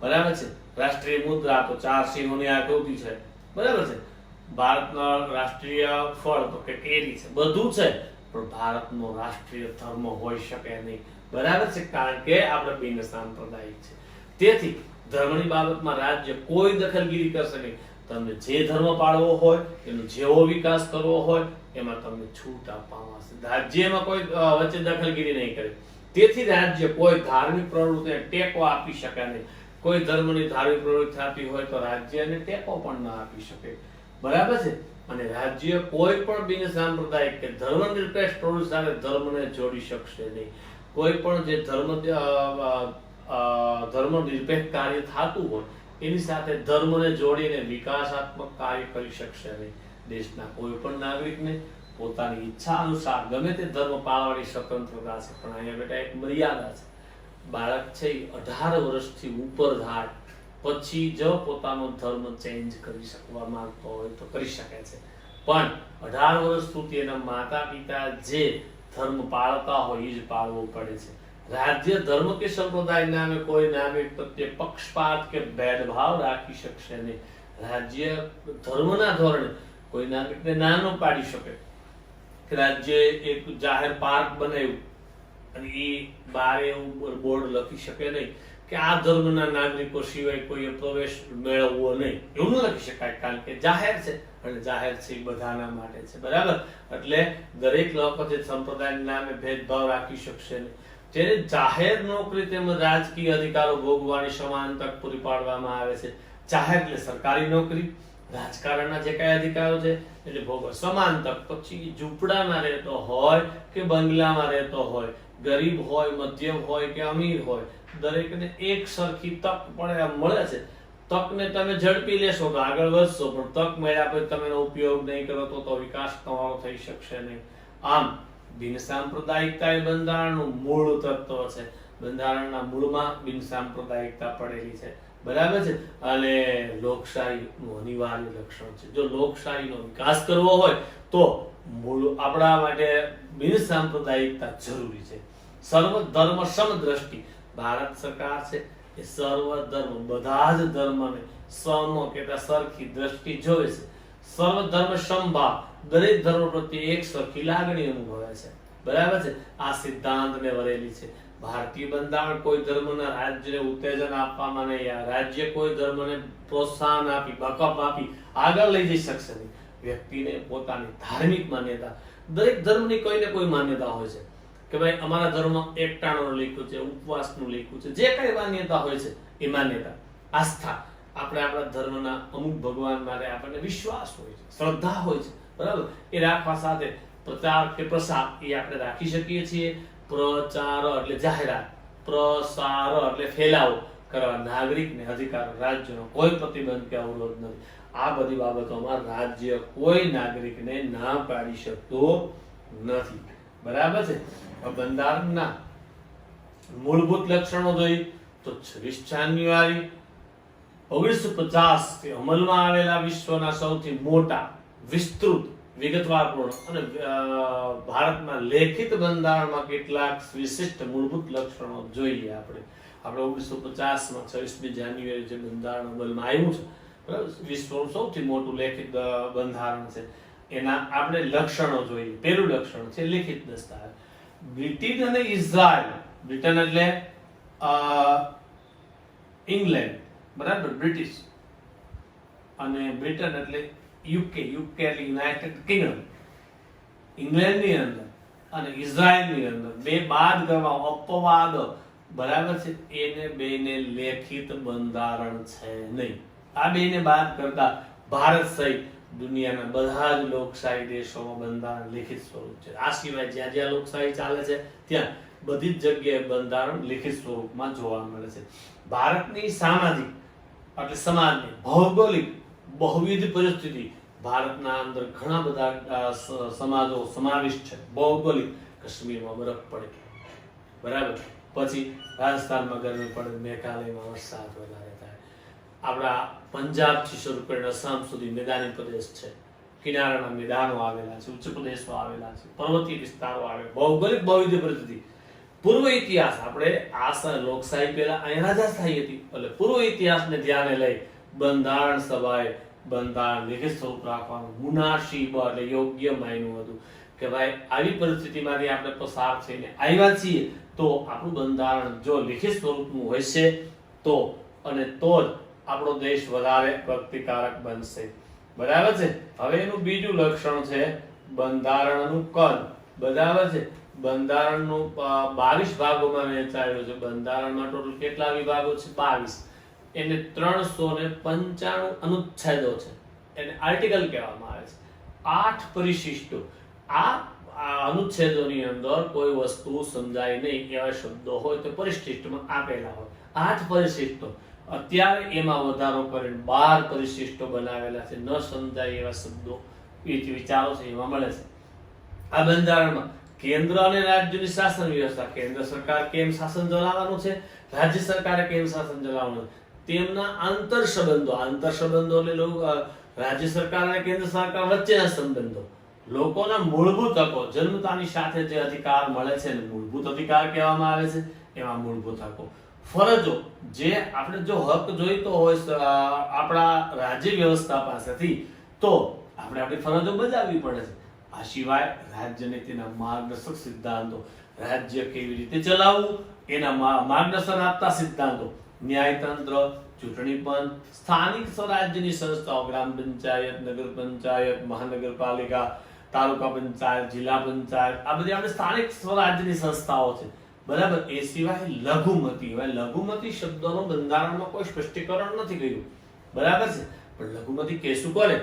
બરાબર છે. રાષ્ટ્રીય મુદ્રા તો 4 સિંહોની આકૃતિ છે. બરાબર છે. ભારતનો રાષ્ટ્રીય ફળ તો કે કેરી છે. બધું છે, પણ ભારતનો રાષ્ટ્રીય ધર્મ હોઈ શકે નહીં. બરાબર છે. કારણ કે આપણે બિન સાંપ્રદાયિક છે. તેથી ધર્મની બાબતમાં રાજ્ય કોઈ દખલગીરી કરશે નહીં. તમને જે ધર્મ પાળવો હોય, એનો જેવો વિકાસ કરવો હોય, એમાં તમને છૂટ આપવામાં આવશે. રાજ્યમાં કોઈ વચ્ચે દખલગીરી નહીં કરે. તેથી રાજ્ય કોઈ ધાર્મિક પ્રવૃત્તિને ટેકો આપી શકે નહીં. કોઈ ધર્મની ધાર્મિક પ્રવૃત્તિ થતી હોય તો રાજ્યને ટેકો પણ ના આપી શકે. બરાબર છે. અને રાજ્ય કોઈ પણ બિન સાંપ્રદાયિક કે ધર્મનિરપેક્ષ પ્રવૃત્તિ સાથે ધર્મને જોડી શકશે નહીં. કોઈ પણ જે ધર્મ નિરપેક્ષ કાર્ય થતું હોય એની સાથે ધર્મને જોડીને વિકાસાત્મક કાર્ય કરી શકશે નહીં. દેશના કોઈ પણ નાગરિકને પોતાની ઈચ્છા અનુસાર ગમે તે ધર્મ પાળવાની સ્વતંત્રતા છે, પણ અહીંયા બેટા એક મર્યાદા છે. બાળક છે 18 વર્ષથી ઉપર થાય પછી જો પોતાનો ધર્મ ચેન્જ કરી શકવા માંગતો હોય તો કરી શકે છે, પણ 18 વર્ષ સુધી એના માતા પિતા જે ધર્મ પાળતા હોય એ જ પાળવો પડે છે. રાજ્ય ધર્મ કે સંપ્રદાય નામે કોઈ નાગરિક પ્રત્યે પક્ષપાત કે ભેદભાવ રાખી શકશે નહીં. રાજ્ય ધર્મના ધોરણે કોઈ નાગરિકને ના ન પાડી શકે. રાજ્ય એક જાહેર પાર્ક બનાવ્યું અને એ બારે એવું બોર્ડ લખી શકે નહીં કે આ ધર્મના નાગરિકો સિવાય કોઈએ પ્રવેશ મેળવવો નહીં, એવું ન લખી શકાય. કારણ કે જાહેર છે અને જાહેર છે એ બધાના માટે છે. બરાબર. એટલે દરેક લોકો જે સંપ્રદાયના નામે ભેદભાવ રાખી શકશે નહીં. જેને જાહેર નોકરી તેમજ રાજકીય અધિકારો ભોગવવાની સમાન તક પૂરી પાડવામાં આવે છે. જાહેર એટલે સરકારી નોકરી, રાજકારણના જે કઈ અધિકારો છે એટલે ભોગવ સમાન તક. પછી ઝૂંપડામાં રહેતો હોય કે બંગલામાં રહેતો હોય, ગરીબ હોય, મધ્યમ હોય કે અમીર હોય, દરેકને એક સરખી તક મળે છે. તકને તમે ઝડપી લેશો તો આગળ વધશો, પણ તક મળ્યા પછી તમે એનો ઉપયોગ નહીં કરો તો વિકાસ તમારો થઈ શકશે નહીં. આમ બિન સાંપ્રદાયિકતા એ બંધારણનું મૂળ તત્વ છે. બંધારણના મૂળમાં બિન સાંપ્રદાયિકતા પડેલી છે. બરાબર છે. અને લોકશાહીનું અનિવાર્ય લક્ષણ છે. જો લોકશાહીનો વિકાસ કરવો હોય તો મૂળ આપણા માટે બિન સાંપ્રદાયિકતા જરૂરી છે. સર્વ ધર્મ સમદ્રષ્ટિ ભારત સરકાર છે એ સર્વ ધર્મ, બધા જ ધર્મને સમ કે સરખી દ્રષ્ટિ જોવે છે. સર્વ ધર્મ સમભાવ, દરેક ધર્મ પ્રત્યે એક સરખી લાગણી અનુભવે છે. બરાબર છે. આ સિદ્ધાંતને વરેલી છે. ભારતીય બંધારણ કોઈ ધર્મના રાજ્યને ઉત્તેજન આપવામાં નહીં, રાજ્ય કોઈ ધર્મને પ્રોત્સાહન આપી બકઅપ આપી આગળ લઈ જઈ શકશે નહીં. વ્યક્તિને પોતાની ધાર્મિક માન્યતા, દરેક ધર્મની કોઈને કોઈ માન્યતા હોય છે કે ભાઈ અમારા ધર્મમાં એકટાણું લખ્યું છે, ઉપવાસનું લખ્યું છે, જે કઈ માન્યતા હોય છે એ માન્યતા, આસ્થા. આપણે આપણા ધર્મના અમુક ભગવાન માટે આપણને વિશ્વાસ હોય છે, શ્રદ્ધા હોય છે. બરાબર. એ રાખવા સાથે પ્રચાર કે પ્રસાર એ આપણે રાખી શકીએ છીએ. પ્રચાર એટલે જાહેરાત, પ્રસાર એટલે ફેલાવો કરવા નાગરિકને અધિકાર, રાજ્યનો કોઈ પ્રતિબંધ કે અવરોધ નથી. આ બધી બાબતોમાં રાજ્ય કોઈ નાગરિકને ના પાડી શકતો નથી. બરાબર છે. બંધારણના મૂળભૂત લક્ષણો જોઈએ તો 26 જાન્યુઆરી 1950 થી અમલમાં આવેલા વિશ્વના સૌથી મોટા, વિસ્તૃત વિગતવારપૂર્ણ અને ભારતમાં લેખિત બંધારણમાં કેટલાક વિશિષ્ટ મૂળભૂત લક્ષણો જોઈએ. આપણે 1950માં 26મી જાન્યુઆરી જે બંધારણ અમલમાં આવ્યું છે, બરાબર, વિશ્વનું સૌથી મોટું લેખિત બંધારણ છે, એના આપણે લક્ષણો જોઈએ. પહેલું લક્ષણ છે લેખિત દસ્તાવેજ. બ્રિટન અને ઇઝરાયલ, બ્રિટન એટલે ઇંગ્લેન્ડ, બરાબર, બ્રિટિશ, અને બ્રિટન એટલે યુકે, યુકે એટલે યુનાઇટેડ કિંગડમ, ઇંગ્લેન્ડની અંદર અને ઇઝરાયલની અંદર બે બાદ કરવા અપવાદ, બરાબર છે, એને બેને લેખિત બંધારણ છે નહીં. આ બેને બાદ કરતા ભારત સહિત દુનિયાના બધા જ લોકશાહી દેશોમાં બંધારણ લેખિત સ્વરૂપ છે. આ સિવાય જ્યાં જ્યાં લોકશાહી ચાલે છે ત્યાં બધી જ જગ્યાએ બંધારણ લેખિત સ્વરૂપમાં જોવા મળે છે. ભારતની સામાજિક એટલે સમાજની ભૌગોલિક બહુવિધ પરિસ્થિતિ, ભારતના અંદર ઘણા બધા સમાજો સમાવિષ્ટ છે. ભૌગોલિક, કાશ્મીરમાં બરફ પડે, બરાબર, પછી રાજસ્થાનમાં ગરમી પડે, મેઘાલયમાં વરસાદ વધારે થાય, આપણા પંજાબથી શરૂ કરીને અસમ સુધી મેદાની પ્રદેશ છે, કિનારાના મેદાનો આવેલા છે, ઉચ્ચ પ્રદેશો આવેલા છે, પર્વતીય વિસ્તારો આવેલા, ભૌગોલિક બહુવિધ પરિસ્થિતિ. પૂર્વ ઇતિહાસ, આપણે આ લોકશાહી પહેલા અહીંયા રાજાશાહી હતી, એટલે પૂર્વ ઇતિહાસને ધ્યાને લઈ બંધારણ સભાએ બંધારણ લેખિત સ્વરૂપ રાખવાનું મુનાસિબ એટલે યોગ્ય માન્યું હતું કે ભાઈ આવી પરિસ્થિતિમાંથી આપણે પસાર થઈને આવ્યા છીએ તો આપણું બંધારણ જો લેખિત સ્વરૂપનું હોય છે તો અને તો જ આપણો દેશ વધારે પ્રગતિકારક બનશે. બરાબર છે. હવે એનું બીજું લક્ષણ છે બંધારણનું કદ. બરાબર છે. બંધારણનું 22 ભાગોમાં વહેંચાયેલું છે. બંધારણમાં ટોટલ કેટલા વિભાગો છે? 22. એને 395 અનુચ્છેદો છે, એને આર્ટિકલ કહેવામાં આવે છે. 8 પરિશિષ્ટો. આ અનુચ્છેદોની અંદર કોઈ વસ્તુ સમજાય નહીં એવા શબ્દો હોય તો પરિશિષ્ટમાં આપેલા હોય. 8 પરિશિષ્ટો. અત્યારે એમાં વધારો કરીને 12 પરિશિષ્ટો બનાવેલા છે. ન સમજાય એવા શબ્દો, વિચારો છે એમાં મળે છે. આ બંધારણમાં કેન્દ્ર અને રાજ્યની શાસન વ્યવસ્થા, કેન્દ્ર સરકાર કેમ શાસન ચલાવવાનું છે, રાજ્ય સરકારે કેમ શાસન ચલાવવાનું છે, તેમના આંતર સંબંધો એટલે રાજ્ય સરકાર અને કેન્દ્ર સરકાર વચ્ચેના સંબંધો, લોકોના મૂળભૂત હકો, જન્મતાની સાથે જે અધિકાર મળે છે ને મૂળભૂત અધિકાર કહેવામાં આવે છે, એમાં મૂળભૂત હકો. ફરજો, જે આપણે જો હક જોઈતો હોય આપણા રાજ્ય વ્યવસ્થા પાસેથી તો આપણે આપણી ફરજો બજાવવી પડે છે. આ સિવાય રાજ્ય નીતિના માર્ગદર્શક સિદ્ધાંતો, રાજ્ય કેવી રીતે ચલાવવું એના માર્ગદર્શન આપતા સિદ્ધાંતો, ન્યાયતંત્ર, ચૂંટણી પંચ, સ્થાનિક સ્વરાજ્યની સંસ્થાઓ, ગ્રામ પંચાયત, નગર પંચાયત, મહાનગરપાલિકા, તાલુકા પંચાયત, જિલ્લા પંચાયત, આ બધી આપણે સ્થાનિક સ્વરાજ્યની સંસ્થાઓ છે. બરાબર. એ સિવાય લઘુમતી. હવે લઘુમતી શબ્દનો બંધારણમાં કોઈ સ્પષ્ટીકરણ નથી કર્યું. બરાબર છે. પણ લઘુમતી કેશું કરે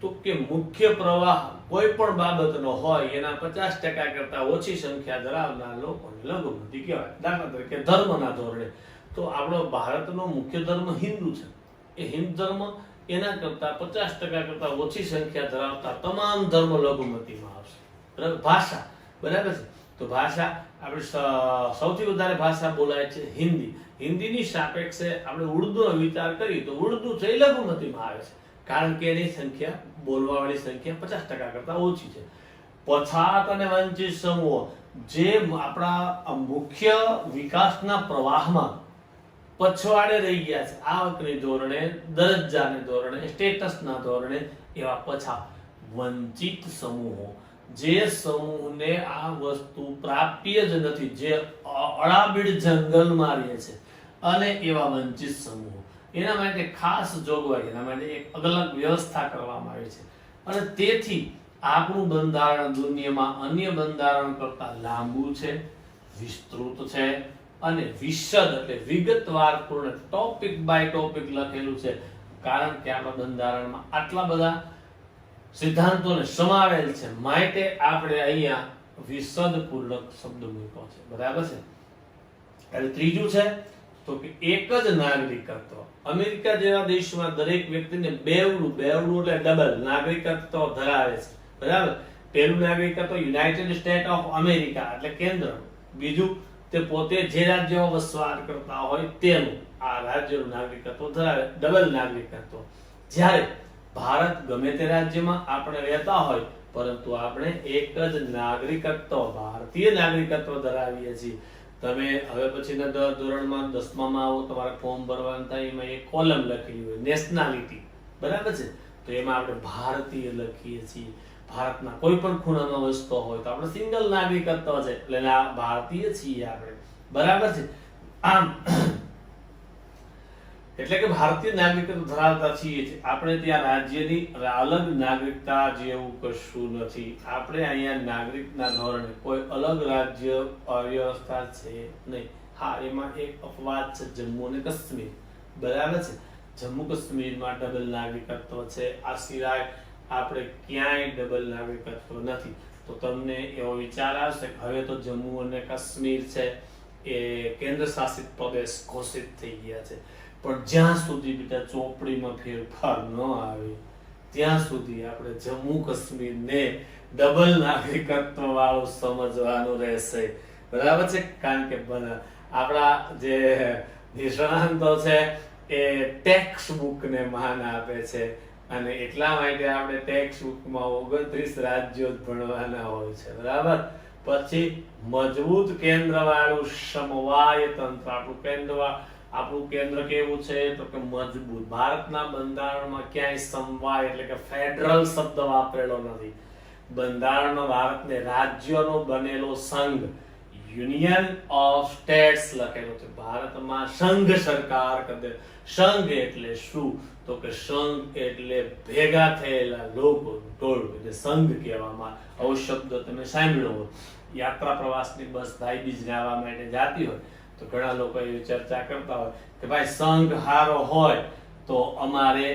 તો કે મુખ્ય પ્રવાહ કોઈ પણ બાબતનો હોય એના 50% કરતા ઓછી સંખ્યા ધરાવનાર લોકોને લઘુમતી કહેવાય. દાખલા તરીકે ધર્મના ધોરણે તો આપણો ભારતનો મુખ્ય ધર્મ હિન્દુ છે. એ હિન્દુ ધર્મ એના કરતા 50% કરતા ઓછી સંખ્યા ધરાવતા તમામ ધર્મ લઘુમતીમાં આવશે. બરાબર. ભાષા. બરાબર છે. તો ભાષા આપણે સૌથી વધારે ભાષા બોલાય છે હિન્દી. હિન્દીની સાપેક્ષે આપણે ઉર્દુનો વિચાર કરીએ તો ઉર્દુ છે એ લઘુમતીમાં આવે છે, કારણ કે એની સંખ્યા, બોલવાવાળી સંખ્યા 50% કરતા ઓછી છે. પછાત અને વંચિત સમૂહો, જે આપણા મુખ્ય વિકાસના પ્રવાહમાં પછવાડે રહી ગયા છે, આવકની ધોરણે, દરજ્જાને ધોરણે, સ્ટેટસના ધોરણે, એવા પછાત વંચિત સમૂહો, જે સમૂહને આ વસ્તુ પ્રાપ્ય જ નથી, જે અડાબીડ જંગલમાં રહે છે, અને એવા વંચિત સમૂહો, એના માટે ખાસ જોગવાઈ, એના માટે એક અલગ વ્યવસ્થા કરવામાં આવી છે. અને તેથી આપણું બંધારણ દુનિયામાં અન્ય બંધારણ કરતા લાંબુ છે, વિસ્તૃત છે અને વિશદ એટલે વિગતવાર પૂર્ણ ટોપિક બાય ટોપિક લખેલું છે. કારણ કે આપણા બંધારણમાં આટલા બધા સિદ્ધાંતોને સમાવેલ છે, માટે આપણે અહીંયા વિશદપૂર્વક શબ્દ મૂક્યો છે. બરાબર છે. એટલે ત્રીજું છે તો કે એક જ નાગરિકત્વ. અમેરિકા જેવા દેશમાં દરેક વ્યક્તિને બેવડું એટલે ડબલ નાગરિકત્વ ધરાવે છે. બરાબર. પહેલું નાગરિકત્વ યુનાઇટેડ સ્ટેટ ઓફ અમેરિકા એટલે કેન્દ્ર, બીજું તે પોતે જે રાજ્યમાં વસવાટ કરતા હોય તેનું આ રાજ્યનું નાગરિકત્વ ધરાવે, ડબલ નાગરિકત્વ. જ્યારે ભારત ગમે તે રાજ્યમાં આપણે રહેતા હોય પરંતુ આપણે એક જ નાગરિકત્વ, ભારતીય નાગરિકત્વ ધરાવીએ છીએ. તમે હવે પછીના ધોરણમાં 10માં આવો, તમારે ફોર્મ ભરવાનું થાય, એમાં એક કોલમ લખેલી હોય નેશનાલિટી, બરાબર છે? તો એમાં આપણે ભારતીય લખીએ છીએ. ભારતના કોઈ પણ ખૂણામાં વસતો હોય તો આપણે સિંગલ નાગરિકત્વ છે, એટલે ભારતીય છીએ આપણે, બરાબર છે? આમ એટલે કે ભારતીય નાગરિકત્વ ધરાવતા છીએ. આપણે ત્યાં રાજ્યની અલગ નાગરિકતા જેવું કશું નથી. આપણે અહીંયા નાગરિકના ધોરણે કોઈ અલગ રાજ્ય વ્યવસ્થા છે નહીં. હા, એમાં એક અપવાદ છે, જમ્મુ અને કાશ્મીર, બરાબર છે? જમ્મુ કાશ્મીરમાં ડબલ નાગરિકત્વ છે. આ સિવાય આપણે ક્યાંય ડબલ નાગરિકત્વ નથી. તો તમને એવો વિચાર આવશે કે હવે તો જમ્મુ અને કાશ્મીર છે એ કેન્દ્ર શાસિત પ્રદેશ ઘોષિત થઈ ગયા છે. પણ જ્યાં સુધી બેટા ચોપડીમાં ફેરફાર ન આવે ત્યાં સુધી આપણે જમ્મુ કાશ્મીરને ડબલ નાગરિકત્વ વાળું સમજવાનું રહેશે, બરાબર છે? કારણ કે આપણા જે નિષ્ણાંતો છે એ ટેક્સ્ટ બુકને માન આપે છે, અને એટલા માટે આપણે ટેક્સ્ટ બુકમાં 29 રાજ્યો ભણવાના હોય છે, બરાબર? પછી મજબૂત કેન્દ્ર વાળું સમવાય તંત્ર. આપણું કેન્દ્ર કેવું છે તો કે મજબૂત. ભારતના બંધારણમાં ક્યાંય સમવાય એટલે કે ફેડરલ શબ્દ વાપરેલો નથી. બંધારણમાં ભારતને રાજ્યોનો બનેલો સંઘ, યુનિયન ઓફ સ્ટેટ્સ લખેલું છે. ભારતમાં સંઘ સરકાર કદે. સંઘ એટલે શું તો કે સંઘ એટલે ભેગા થયેલા લોકો, ટોળું, એટલે સંઘ કહેવામાં. આવો શબ્દ તમે સાંભળ્યો હોય. યાત્રા પ્રવાસની બસ ભાઈબીજ આવવા માટે જાતી હોય તો ઘણા લોકો એવી ચર્ચા કરતા હોય કે ભાઈ સંઘ હારો હોય તો અમારે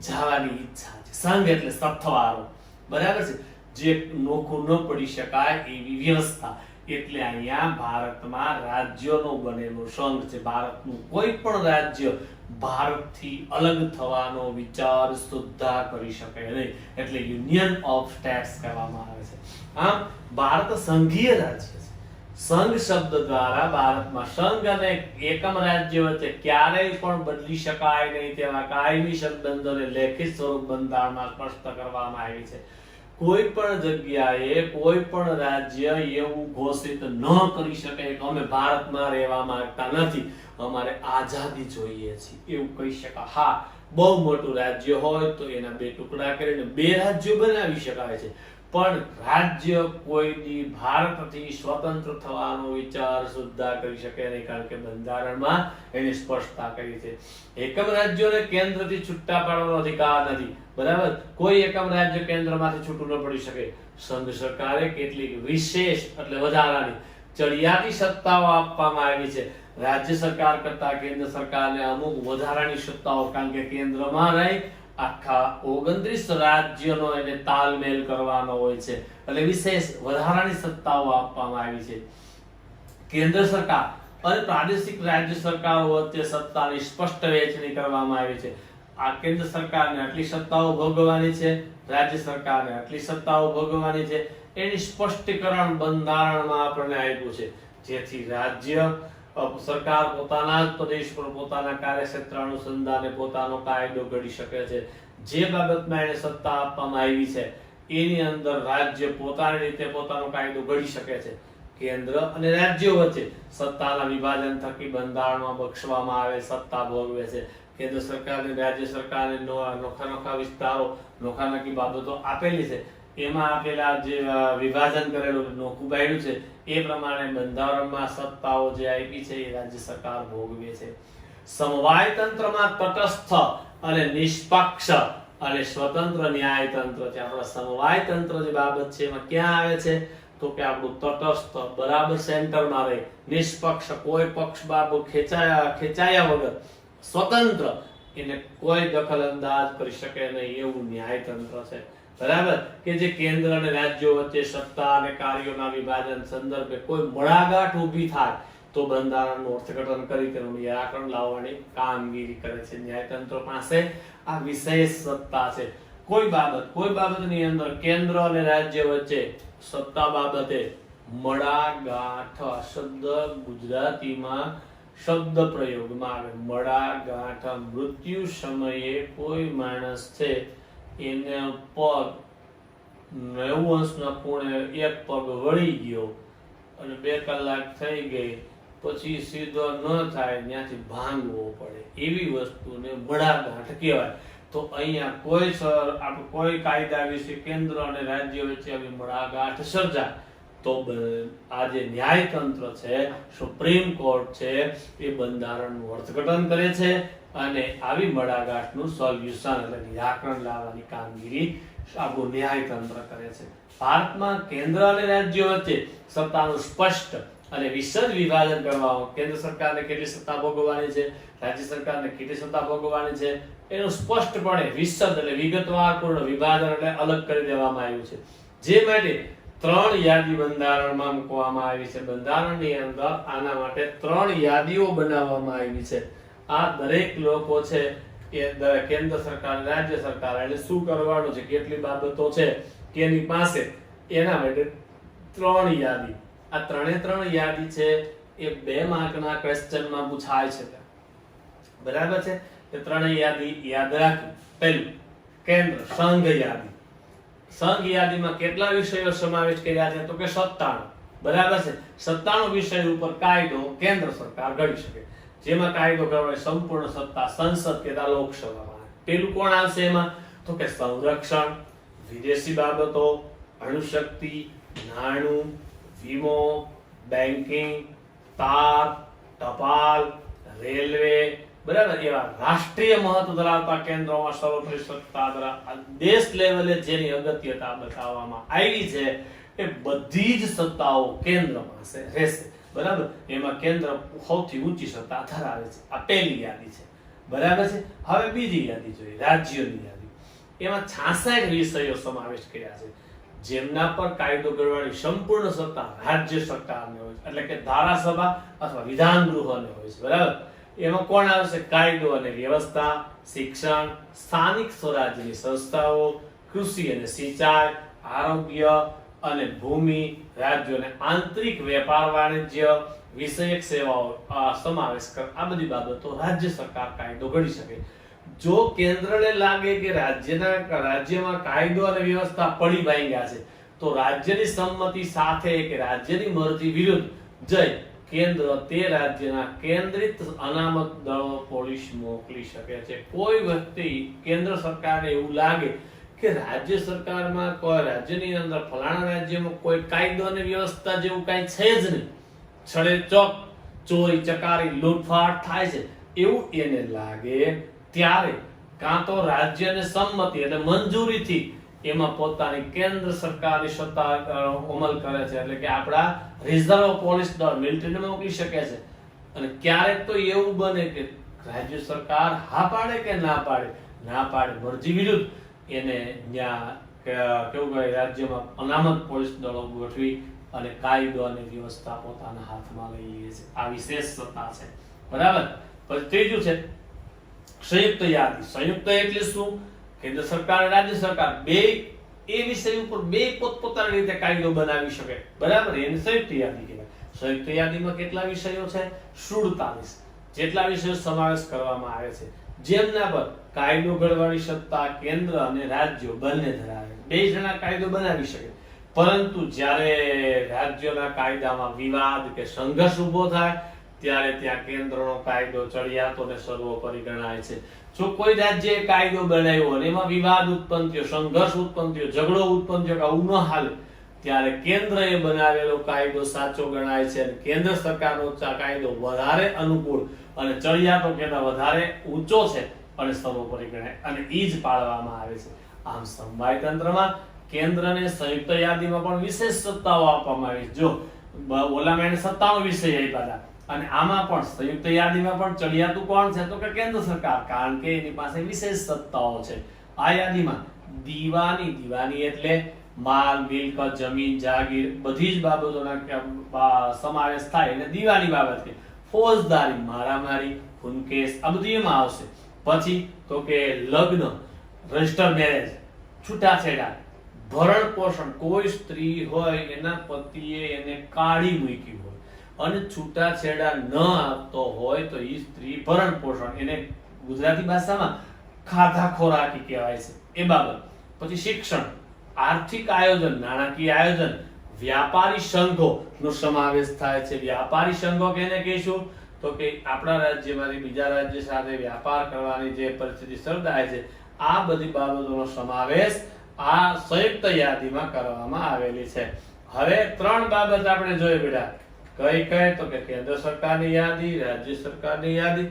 જવાની ઈચ્છા છે. સંઘ એટલે સથવારો, બરાબર છે? જે નોખું ન પડી શકાય એવી વ્યવસ્થા. એટલે અહીંયા ભારતમાં રાજ્યોનો બનેલો સંઘ છે. ભારતનું કોઈ પણ રાજ્ય ભારતથી અલગ થવાનો વિચાર સુદ્ધા કરી શકે નહીં, એટલે યુનિયન ઓફ સ્ટેટ્સ કહેવામાં આવે છે. આમ ભારત સંઘીય રાજ્ય છે. સંઘ શબ્દ દ્વારા ભારતમાં સંઘ અને એકમ રાજ્ય વચ્ચે ક્યારેય પણ બદલી શકાય નહીં તેવા કાયમી સંબંધોને લેખિત સ્વરૂપ બંધારણમાં સ્પષ્ટ કરવામાં આવી છે. કોઈ પણ જગ્યાએ કોઈ પણ રાજ્ય એવું ઘોષિત ન કરી શકે કે અમે ભારતમાં રહેવા માંગતા નથી, અમારે આઝાદી જોઈએ છે, એવું કહી શકાય. હા, બહુ મોટું રાજ્ય હોય તો એના 2 ટુકડા કરીને 2 રાજ્યો બનાવી શકાય છે, પણ રાજ્ય કોઈની ભારતથી સ્વતંત્ર થવાનો વિચાર સુદ્ધા કરી શકે નહીં, કારણ કે બંધારણમાં એની સ્પષ્ટતા કરી છે. એકમ રાજ્યોને કેન્દ્રથી છૂટા પાડવાનો અધિકાર નથી, બરાબર? કોઈ એકમ રાજ્ય કેન્દ્રમાંથી છૂટું ન પડી શકે. સંઘ સરકારે કેટલીક વિશેષ એટલે વધારાની ચડિયાતી સત્તાઓ આપવામાં આવી છે. રાજ્ય સરકાર કરતા કેન્દ્ર સરકારને અમુક વધારાની સત્તાઓ, કારણ કે કેન્દ્રમાં રહી આખા 29 રાજ્યોનો એને તાલમેલ કરવાનો હોય છે, એટલે વિશેષ વધારાની સત્તાઓ આપવામાં આવી છે. કેન્દ્ર સરકાર અને પ્રાદેશિક રાજ્ય સરકારો વચ્ચે સત્તાની સ્પષ્ટ વહેંચણી કરવામાં આવી છે. આ કેન્દ્ર સરકારને આટલી સત્તાઓ ભોગવવાની છે, રાજ્ય સરકારને આટલી સત્તાઓ ભોગવવાની છે, એની સ્પષ્ટીકરણ બંધારણમાં આપણને આપ્યું છે, જેથી રાજ્ય સરકાર પોતાના પ્રદેશ પર પોતાના કાર્યક્ષેત્ર અનુસંધાને પોતાનો કાયદો ઘડી શકે છે. જે બાબતમાં એને સત્તા આપવામાં આવી છે એની અંદર રાજ્ય પોતાની રીતે પોતાનો કાયદો ઘડી શકે છે. કેન્દ્ર અને રાજ્યો વચ્ચે સત્તાના વિભાજન થકી બંધારણમાં બક્ષવામાં આવે સત્તા ભોગવે છે. કેન્દ્ર સરકારને રાજ્ય સરકારને નોખા વિસ્તારો, નોખી બાબતો આપેલી છે. એમાં આપેલા જે વિભાજન કરેલું નોખું બાયડું છે એ પ્રમાણે બંધારણમાં સત્તાઓ જે આપી છે એ રાજ્ય સરકાર ભોગવે છે. સમવાય તંત્રમાં તટસ્થ અને નિષ્પક્ષ અને સ્વતંત્ર ન્યાય તંત્ર છે. આપણા સમવાય તંત્ર જે બાબત છે એમાં ક્યાં આવે છે તો કે આપણું તટસ્થ, બરાબર સેન્ટરમાં રહે, નિષ્પક્ષ, કોઈ પક્ષ બાબુ ખેંચાયા વગર, સ્વતંત્ર, એને કોઈ દખલ અંદાજ કરી શકે નહીં એવું ન્યાય તંત્ર છે, બરાબર? કે જે કેન્દ્ર અને રાજ્યો વચ્ચે સત્તા અને કાર્યોના વિભાજન સંદર્ભે કોઈ મડાગાંઠ ઊભી થાય તો બંધારણનું અર્થઘટન કરી તેનું નિરાકરણ લાવવાની કામગીરી કરે છે. ન્યાયતંત્ર પાસે આ વિશેષ સત્તા છે. કોઈ બાબતની અંદર કેન્દ્ર અને રાજ્ય વચ્ચે સત્તા બાબતે મડાગાંઠ શબ્દ ગુજરાતીમાં શબ્દ પ્રયોગમાં આવે. મડાગાંઠ, મૃત્યુ સમયે કોઈ માણસ છે એને પગ 90° ખૂણે એક પગ વળી ગયો અને 2 કલાક થઈ ગઈ પછી સીધો ન થાય ત્યાંથી ભાંગવો પડે, એવી વસ્તુને મડાગાંઠ કહેવાય. તો અહીંયા કોઈ કાયદા વિશે કેન્દ્ર અને રાજ્ય વચ્ચે આવી મડાગાંઠ સર્જાય તો આ જે ન્યાયતંત્ર છે, સુપ્રીમ કોર્ટ છે, એ બંધારણનું અર્થઘટન કરે છે અને આવી મડાગાંઠનું સોલ્યુશન એટલે નિરાકરણ લાવવાની કામગીરી આપણું ન્યાયતંત્ર કરે છે. ભારતમાં કેન્દ્ર અને રાજ્યો વચ્ચે સત્તાનું સ્પષ્ટ અને વિશદ વિભાજન કરવામાં, કેન્દ્ર સરકારને કેટલી સત્તા ભોગવવાની છે, રાજ્ય સરકારને કેટલી સત્તા ભોગવવાની છે, એનું સ્પષ્ટપણે વિશદ એટલે વિગતવારપૂર્ણ વિભાજન એટલે અલગ કરી દેવામાં આવ્યું છે. જે માટે 3 યાદી બંધારણમાં મૂકવામાં આવી છે. બંધારણની અંદર આના માટે 3 યાદીઓ બનાવવામાં આવી છે. આ દરેક લોકો છે એ કેન્દ્ર સરકાર, રાજ્ય સરકાર એટલે શું કરવાનું છે, કેટલી બાબતો છે કે એની પાસે, એના માટે 3 યાદી. આ 3 યાદી છે એ 2 માર્કના ક્વેશ્ચનમાં પૂછાય છે. બરાબર છે? એ 3 યાદી યાદ રાખી. પહેલું કેન્દ્ર સંઘ યાદી. સંઘ યાદીમાં કેટલા વિષયો સમાવેશ કર્યા છે તો કે 97. બરાબર છે? 97 વિષય ઉપર કાયદો કેન્દ્ર સરકાર ઘડી શકે. જેમાં કાયદો ઘડવાની સંપૂર્ણ સત્તા સંસદ કે લોકસભામાં. પેલું કોણ આવશે એમાં તો કે સંરક્ષણ, વિદેશી બાબતો, અણુશક્તિ, નાણું, વીમો, બેન્કિંગ, તાર, ટપાલ, રેલવે, બરાબર, એવા રાષ્ટ્રીય મહત્વ ધરાવતા કેન્દ્રોમાં સર્વોપરી સત્તા ધરાવતા દેશ લેવલે જેની અગત્યતા બતાવવામાં આવી છે એ બધી જ સત્તાઓ કેન્દ્રમાં રહેશે. બરાબર? એમાં કેન્દ્ર સૌથી ઊંચી સત્તા ધરાવે છે. આ પહેલી યાદી છે. બરાબર છે? હવે બીજી યાદી જોઈએ, રાજ્યોની યાદી. એમાં 66 વિષયો સમાવેશ કર્યા છે. જેમના પર કાયદો ઘડવાની સંપૂર્ણ સત્તા રાજ્ય સરકારને હોય છે, એટલે કે ધારાસભા અથવા વિધાન ગૃહોને હોય છે. બરાબર? એમાં કોણ આવશે? કાયદો અને વ્યવસ્થા, શિક્ષણ, સ્થાનિક સ્વરાજ્યની સંસ્થાઓ, કૃષિ અને સિંચાઈ, આરોગ્ય અને ભૂમિ, રાજ્યોને આંતરિક વેપાર વાણિજ્ય વિષયક સેવાઓ સમાવેશ કર. આ બધી બાબતો રાજ્ય સરકાર કાયદો ઘડી શકે. જો કેન્દ્રને લાગે કે રાજ્યમાં કાયદો અને વ્યવસ્થા પડી ભાંગ્યા છે તો રાજ્યની સંમતિ સાથે કે રાજ્યની મરજી વિરુદ્ધ જઈ કેન્દ્ર તે રાજ્યના કેન્દ્રિત અનામત દળો, પોલીસ મોકલી શકે છે. કોઈ વખતે કેન્દ્ર સરકારને એવું લાગે કે રાજ્ય સરકારમાં કોઈ રાજ્યની અંદર ફલાણા રાજ્યમાં કોઈ કાયદો અને વ્યવસ્થા જેવું કાંઈ છે જ નહીં, છળેચોક, ચોરી ચકારી, લૂંટફાટ થાય છે, એવું એને લાગે ત્યારે કાં તો રાજ્યને સંમતિ એટલે મંજૂરીથી એમાં પોતાની કેન્દ્ર સરકારની સત્તા અમલ કરે છે, એટલે કે આપણા રિઝર્વ પોલીસ દળ મિલિટરીને મોકલી શકે છે. અને ક્યારેક તો એવું બને કે રાજ્ય સરકાર હા પાડે કે ના પાડે મરજી વિરુદ્ધ એને ત્યાં કેવું કહે રાજ્યમાં અનામત પોલીસ દળો ગોઠવી અને કાયદો અને વ્યવસ્થા પોતાના હાથમાં લઈ લે છે. આ વિશેષ સત્તા છે. બરાબર? પછી ત્રીજું છે સંયુક્ત યાદી. સંયુક્ત એટલે શું? કેન્દ્ર સરકાર અને રાજ્ય સરકાર બે એ વિષય ઉપર બે પોતપોતાની રીતે કાયદો બનાવી શકે. બરાબર? એને સંયુક્ત યાદી કહેવાય. સંયુક્ત યાદીમાં કેટલા વિષયો છે? 47 જેટલા વિષયો સમાવેશ કરવામાં આવે છે. જેમના પર કાયદો ઘડવાની સત્તા કેન્દ્ર અને રાજ્યો બંને ધરાવે. બે જણા કાયદો બનાવી શકે. પરંતુ જ્યારે રાજ્યોના કાયદામાં વિવાદ કે સંઘર્ષ ઉભો થાય ત્યારે ત્યાં કેન્દ્રનો કાયદો ચડિયાતો ને સર્વોપરી ગણાય છે. જો કોઈ રાજ્યએ કાયદો બનાવ્યો અને એમાં વિવાદ ઉત્પન્ન થયો, સંઘર્ષ ઉત્પન્ન થયો, ઝઘડો ઉત્પન્ન થયો કે આવું ન હાલે, ત્યારે કેન્દ્રએ બનાવેલો કાયદો સાચો ગણાય છે અને કેન્દ્ર સરકારનો કાયદો વધારે અનુકૂળ અને ચડિયાતો કરતા વધારે ઊંચો છે અને સર્વોપરી ગણાય અને ઈ જ પાળવામાં આવે છે. આમ સમવાય તંત્રમાં કેન્દ્રને સંયુક્ત યાદીમાં પણ વિશેષ સત્તાઓ આપવામાં આવી છે. જો ઓલામાં 57 વિષય આપ્યા હતા અને આમાં પણ સંયુક્ત યાદીમાં પણ ચડિયાતું કોણ છે તો કે કેન્દ્ર સરકાર, કારણ કે એની પાસે વિશેષ સત્તાઓ છે. આ યાદીમાં દીવાની એટલે માલ, મિલકત, જમીન, જાગીર બધી જ બાબતોના સમાવેશ થાય એટલે દીવાની બાબત કે ફોજદારી, મારામારી, ખૂનકેસ આ બધું એમાં આવશે. પછી તો કે લગ્ન, રજિસ્ટર મેરેજ, છૂટાછેડા, ભરણ પોષણ, કોઈ સ્ત્રી હોય એના પતિએ એને કાઢી મૂકી હોય અને છૂટાછેડા ન આપતો હોય તો એ સ્ત્રી ભરણ પોષણ, એને ગુજરાતી ભાષામાં ખાધા ખોરાકી કહેવાય છે, એ બાબત. પછી શિક્ષણ, આર્થિક આયોજન, નાણાકીય આયોજન, વ્યાપારી સંઘો નો સમાવેશ થાય છે. વ્યાપારી સંઘો કેને કહીશું? તો કે આપણા રાજ્યમાંથી બીજા રાજ્ય સાથે વ્યાપાર કરવાની જે પરિસ્થિતિ સર્જાય છે, આ બધી બાબતોનો સમાવેશ આ સંયુક્ત યાદીમાં કરવામાં આવેલી છે. હવે 3 બાબત આપણે જોઈએ બેટા. કઈ કઈ? તો કે કેન્દ્ર સરકારની યાદી, રાજ્ય સરકારની યાદી